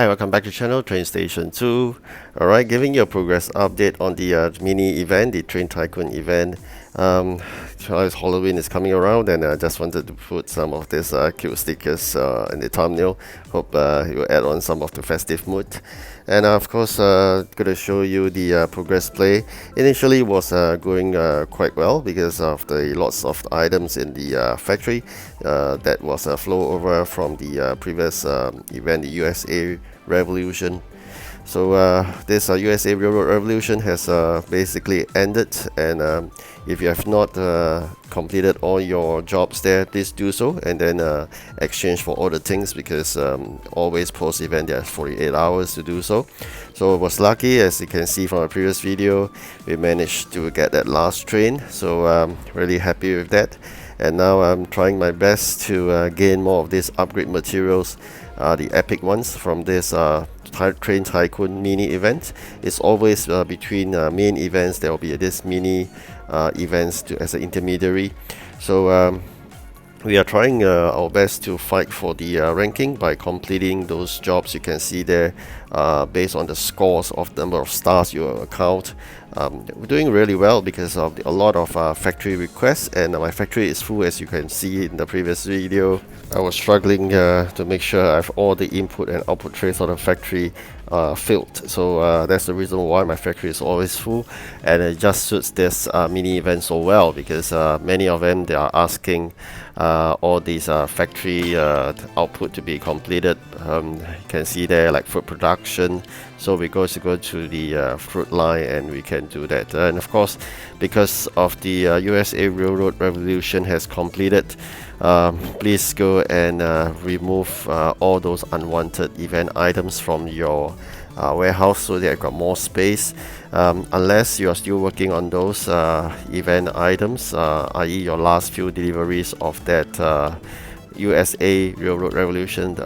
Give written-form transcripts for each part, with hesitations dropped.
Hi, welcome back to channel Train Station 2. Alright, giving you a progress update on the mini event, the Train Tycoon event. Halloween is coming around, and I just wanted to put some of these cute stickers in the thumbnail. Hope it will add on some of the festive mood. And of course, going to show you the progress play. Initially, it was going quite well because of the lots of items in the factory that was a flow over from the previous event, the USA Revolution. So this USA Railroad Revolution has basically ended, and if you have not completed all your jobs there, please do so, and then exchange for all the things, because always post event there's 48 hours to do so. So I was lucky, as you can see from a previous video, we managed to get that last train, so really happy with that. And now I'm trying my best to gain more of these upgrade materials, the epic ones from this Train Tycoon mini event. It's always between main events there will be this mini events as an intermediary. So we are trying our best to fight for the ranking by completing those jobs you can see there based on the scores of the number of stars you account. We're doing really well because of a lot of factory requests, and my factory is full, as you can see in the previous video. I was struggling to make sure I have all the input and output trays of the factory filled. So that's the reason why my factory is always full, and it just suits this mini event so well, because many of them, they are asking all these factory output to be completed. You can see there, like fruit production, so we go to the fruit line and we can do that. And of course, because of the USA Railroad Revolution has completed, please go and remove all those unwanted event items from your warehouse, so that you've got more space, unless you are still working on those event items, i.e. your last few deliveries of that USA Railroad Revolution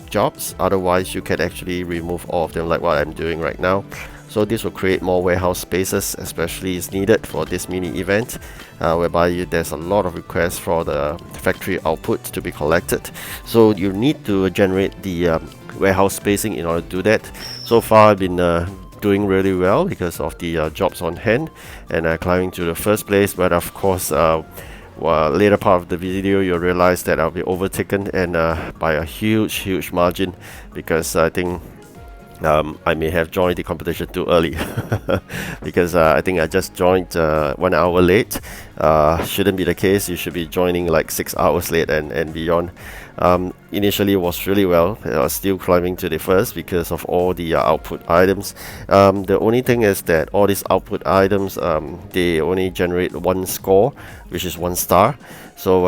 jobs. Otherwise, you can actually remove all of them, like what I'm doing right now. So this will create more warehouse spaces, especially is needed for this mini event, whereby there's a lot of requests for the factory output to be collected. So you need to generate the warehouse spacing in order to do that. So far I've been doing really well because of the jobs on hand, and climbing to the first place. But of course, later part of the video, you'll realize that I'll be overtaken, and by a huge margin, because I think I may have joined the competition too early because I think I just joined 1 hour late. Shouldn't be the case. You should be joining like 6 hours late and beyond. Initially it was really well. I was still climbing to the first because of all the output items. The only thing is that all these output items, they only generate one score, which is 1 star. So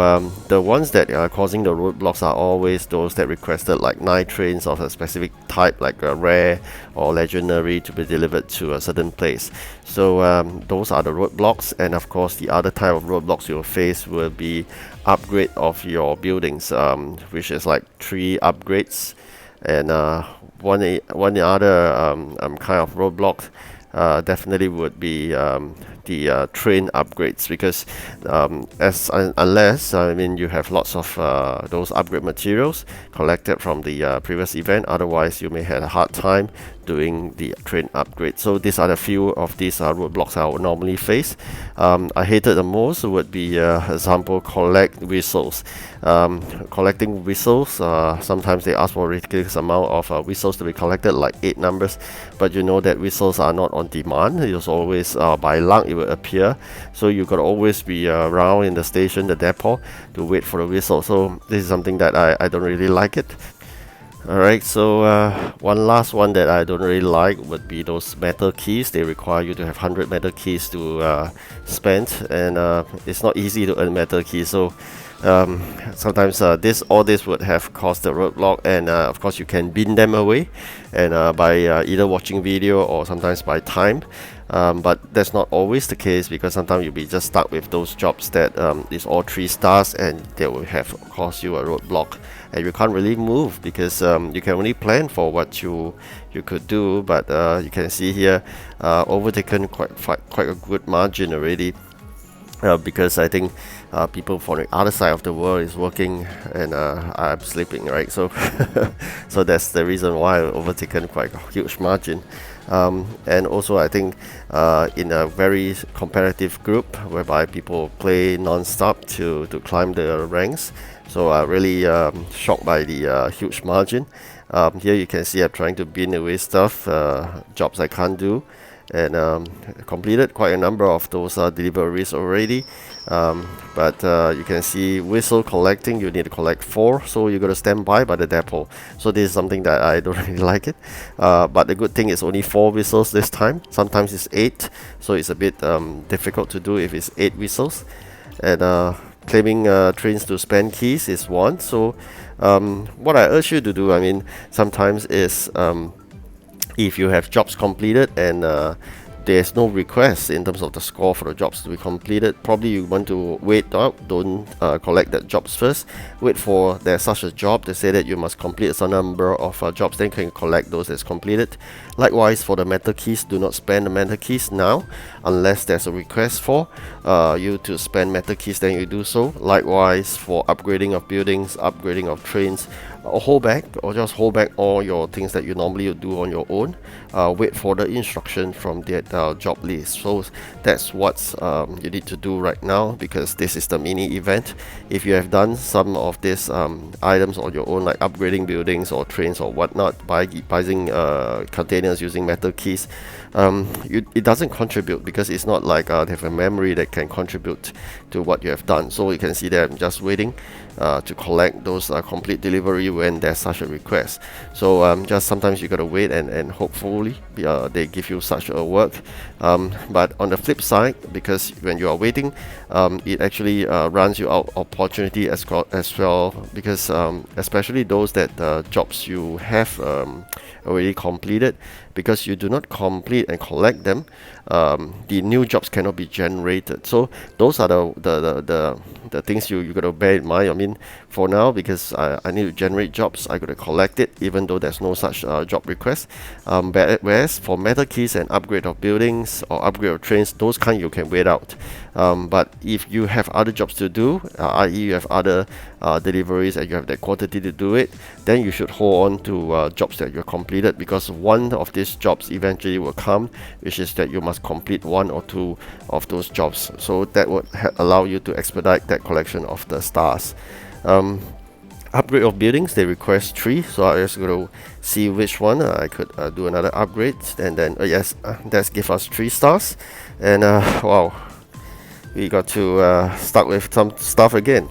the ones that are causing the roadblocks are always those that requested like 9 trains of a specific type, like a rare or legendary, to be delivered to a certain place. So those are the roadblocks, and of course the other type of roadblocks you'll face will be upgrade of your buildings, which is like 3 upgrades, and one other kind of roadblock definitely would be the train upgrades, because unless you have lots of those upgrade materials collected from the previous event, otherwise you may have a hard time doing the train upgrade. So these are the few of these roadblocks I would normally face. I hated the most would be example, collect whistles. Collecting whistles, sometimes they ask for a ridiculous amount of whistles to be collected, like 8 numbers, but you know that whistles are not on demand. It's always by luck it will appear, so you got to always be around in the station, the depot, to wait for the whistle. So this is something that I don't really like it. Alright, so one last one that I don't really like would be those metal keys. They require you to have 100 metal keys to spend, and it's not easy to earn metal keys. So sometimes all this would have caused the roadblock, and of course you can bin them away, and by either watching video or sometimes by time. But that's not always the case, because sometimes you'll be just stuck with those jobs that is all 3 stars, and they will have caused you a roadblock, and you can't really move because you can only plan for what you could do. But you can see here, overtaken quite a good margin already. Because I think people from the other side of the world is working, and I'm sleeping, right? So so that's the reason why I've overtaken quite a huge margin. And also I think in a very competitive group whereby people play non-stop to climb the ranks, so really shocked by the huge margin. Here you can see I'm trying to bin away stuff, jobs I can't do, and completed quite a number of those deliveries already. But you can see whistle collecting, you need to collect 4, so you got to stand by the depot. So this is something that I don't really like it, but the good thing is only 4 whistles this time. Sometimes it's 8, so it's a bit difficult to do if it's 8 whistles. And claiming trains to spend keys is 1. So what I urge you to do, I mean, sometimes is if you have jobs completed and there's no request in terms of the score for the jobs to be completed, probably you want to wait out, don't collect that jobs first, wait for there's such a job, they say that you must complete a certain number of jobs, then you can collect those that's completed. Likewise for the metal keys, do not spend the metal keys now unless there's a request for you to spend metal keys, then you do so. Likewise for upgrading of buildings, upgrading of trains, or hold back, or just hold back all your things that you normally would do on your own. Wait for the instruction from that job list. So that's what you need to do right now, because this is the mini event. If you have done some of these items on your own, like upgrading buildings or trains or whatnot, buying containers using metal keys, it doesn't contribute, because it's not like they have a memory that can contribute to what you have done. So you can see that I'm just waiting to collect those complete delivery when there's such a request. So just sometimes you gotta wait and hopefully they give you such a work. But on the flip side, because when you are waiting, it actually runs you out opportunity as well, because especially those that jobs you have already completed, because you do not complete and collect them, the new jobs cannot be generated. So those are the things you gotta bear in mind. I mean, for now, because I need to generate jobs, I gotta collect it even though there's no such job request. Whereas for metal keys and upgrade of buildings or upgrade of trains, those kind you can wait out. But if you have other jobs to do, i.e. you have other deliveries and you have that quantity to do it, then you should hold on to jobs that you completed, because one of these jobs eventually will come, which is that you must complete 1 or 2 of those jobs. So that would allow you to expedite that collection of the stars. Upgrade of buildings, they request 3, so I just going to see which one I could do another upgrade, and then yes, that's give us 3 stars. And wow, we got to start with some stuff again.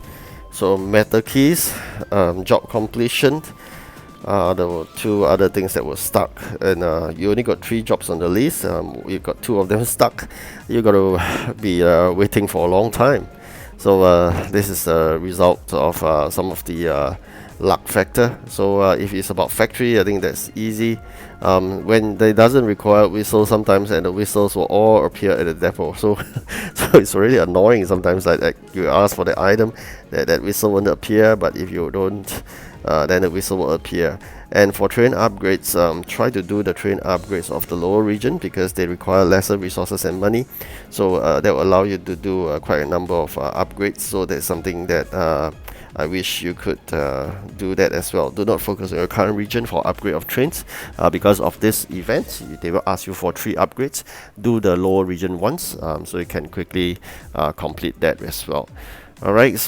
So metal keys, job completion, there were 2 other things that were stuck, and you only got 3 jobs on the list. You got 2 of them stuck. You got to be waiting for a long time. So this is a result of some of the luck factor. So if it's about factory, I think that's easy. When they doesn't require whistle sometimes, and the whistles will all appear at the depot. So so it's really annoying sometimes, like you ask for the item, that whistle won't appear, but if you don't, then the whistle will appear. And for train upgrades, try to do the train upgrades of the lower region, because they require lesser resources and money. So that will allow you to do quite a number of upgrades. So that's something that I wish you could do that as well. Do not focus on your current region for upgrade of trains, because of this event they will ask you for 3 upgrades. Do the lower region once, so you can quickly complete that as well. Alright,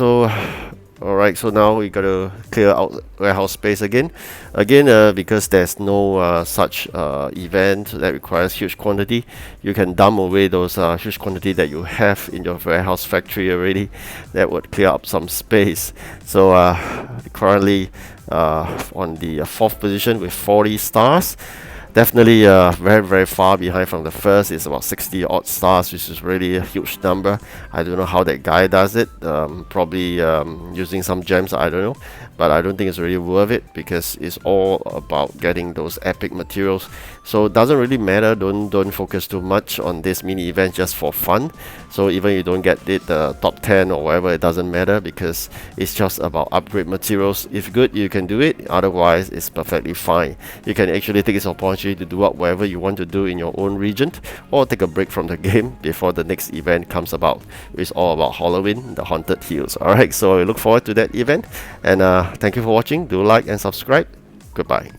so now we gotta clear out warehouse space again, because there's no such event that requires huge quantity. You can dump away those huge quantity that you have in your warehouse factory already. That would clear up some space. So currently on the 4th position with 40 stars. Definitely very far behind from the first. It's about 60 odd stars, which is really a huge number. I don't know how that guy does it. Probably using some gems, I don't know, but I don't think it's really worth it, because it's all about getting those epic materials. So it doesn't really matter. Don't focus too much on this mini event just for fun. So even you don't get it top 10 or whatever, it doesn't matter, because it's just about upgrade materials. If good, you can do it. Otherwise, it's perfectly fine. You can actually take this opportunity you to do up whatever you want to do in your own region, or take a break from the game before the next event comes about. It's all about Halloween, the Haunted Hills. Alright, so I look forward to that event, and thank you for watching. Do like and subscribe. Goodbye.